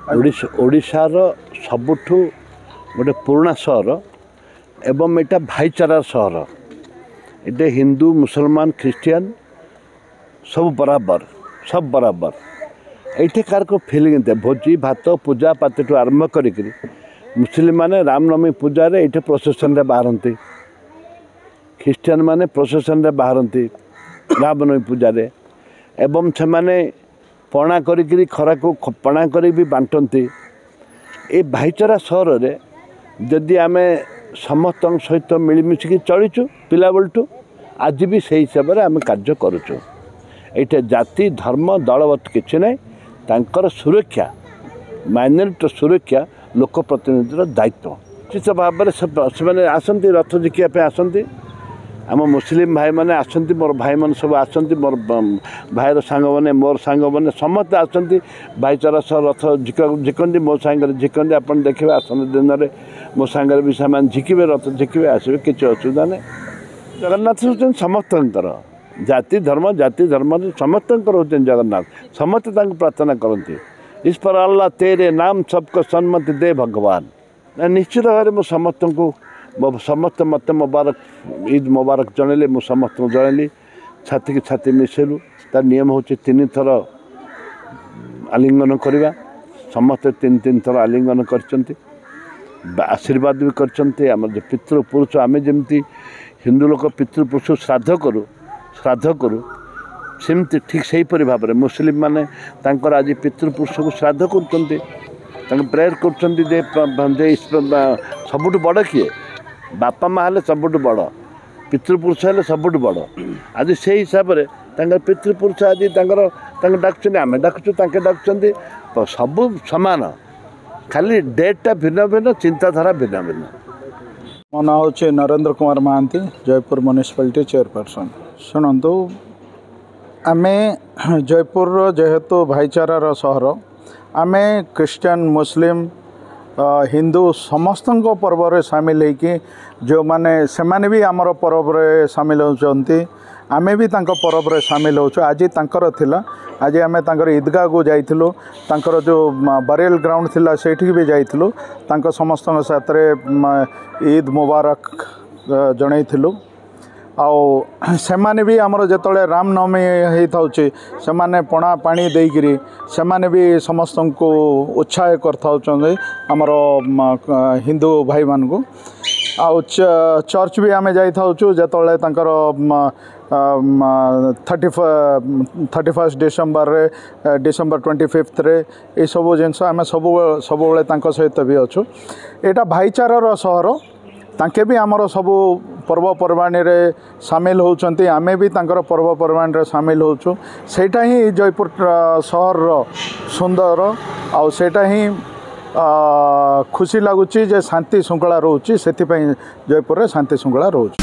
ओडिशार सबुठु गोटे पुराना सहर एवं एटा भाईचारा सहर। ये हिंदू मुसलमान ख्रिस्टियन सब बराबर ये कार को फिलिंग थे भोजी भात पूजा पाठ आरंभ करी मुस्लिम माने रामनवमी पूजा रे ये प्रोसेसन रे बाहरती, ख्रिस्टियन माने प्रोसेसन रे बाहरती रामनवमी पूजा रे एवं से माने पणा करी खरा को पणा करी भी बांटती। ये भाईचारा सहर रे जदि आम समस्त सहित मिलमिशिकी चलीचु पिला बेलू आज भी से हिसाब से आम कार्य करुचु। ये जाति धर्म दलवत किसी ना तांकर सुरक्षा माइनॉरिटी सुरक्षा लोक प्रतिनिधि दायित्व निश्चित भाव से आसती रथ जिखिया आसती। आम मुस्लिम भाई मैंने आसती मोर भाई मैंने सब आसती मोर भाईर सांग मैंने मोर सांग मैंने समस्त आसती भाईचारा सह रथ झिकती मो सांगे झिकती आप देखिए आसन दिन में मो सांगे भी से झिकबे रथ झिकबे आसबे किसी असुविधा नहीं। जगन्नाथ हूँ समस्तर जाति धर्म समस्त होते जगन्नाथ समस्त प्रार्थना करती इस पर अल्लाह तेरे नाम सबको सन्मति दे भगवान। निश्चित भाव में समस्त को समस्त मत मुबारक ईद मुबारक जनइले मु समस्त जनइली छाती की छाती मिसेलु तार नियम हूँ 3 थर आलिंगन करवा समस्त 3 थर आलिंगन कर आशीर्वाद भी करते। आम जो पितृपुरुष आम जमी हिंदू लोक पितृपुरुष श्राद्ध करूँ सेमती ठीक से भाव में मुस्लिम माने तांकर आज पितृपुरुष को श्राद्ध कर प्रेयर कर सबुठ बड़ किए बापा माँ हेल्ले सबुठ बड़ पितृपुरुष हेल्ले सबुठ बड़ आज से हिसाब से पितृपुरुष आज डाकुं आम डाकुचु डाकुं सब सामान खाली डेटा भिन्न भिन्न चिंताधारा भिन्न भिन्न। मो ना हूँ नरेंद्र कुमार महांती जयपुर म्युनिसिपालिटी चेयरपर्सन। शुणु आम जयपुर जेहेतु भाईचारार सहर आम क्रिश्चियन मुस्लिम हिंदू समस्त पर्व रे सामिल होकि जो माने सेमाने भी आमर पर्व रे सामिल होती आमे भी तांको पर्व रे सामिल होचु। आज तांकर थिला आज आमे तांकर ईदगाह को जाइथिलु तांकर जो बरियल ग्राउंड थिला सेठी भी जाइथिलु तांको समस्त साथ रे ईद मुबारक जणैथिलु। आउ सेमाने भी आमर जेतले रामनवमी होता से माने पणा पानी देकरी सेमाने भी समस्त को उत्साह करथाउछन आमर हिंदू भाई मान को। आउ चर्च भी आमे जाई थाउछु जेतले तांकर 31 डिसेम्बर रे डिसेम्बर 25 रे ए सब जिनस आमे सब बेले तांको सहित भी अच्छु। एटा भाईचारार सहर तांके भी आमर सब पर्वपर्वाणी रे सामिल होउछंती आमे भी तांकर पर्वपर्वाणी रे सामिल होउछु। सेटा ही जयपुर सहर सुंदर आउ सेटा ही खुशी लगुच जे शांति श्रृंखला रोचे से जयपुर रे शांति श्रृंखला रोचे।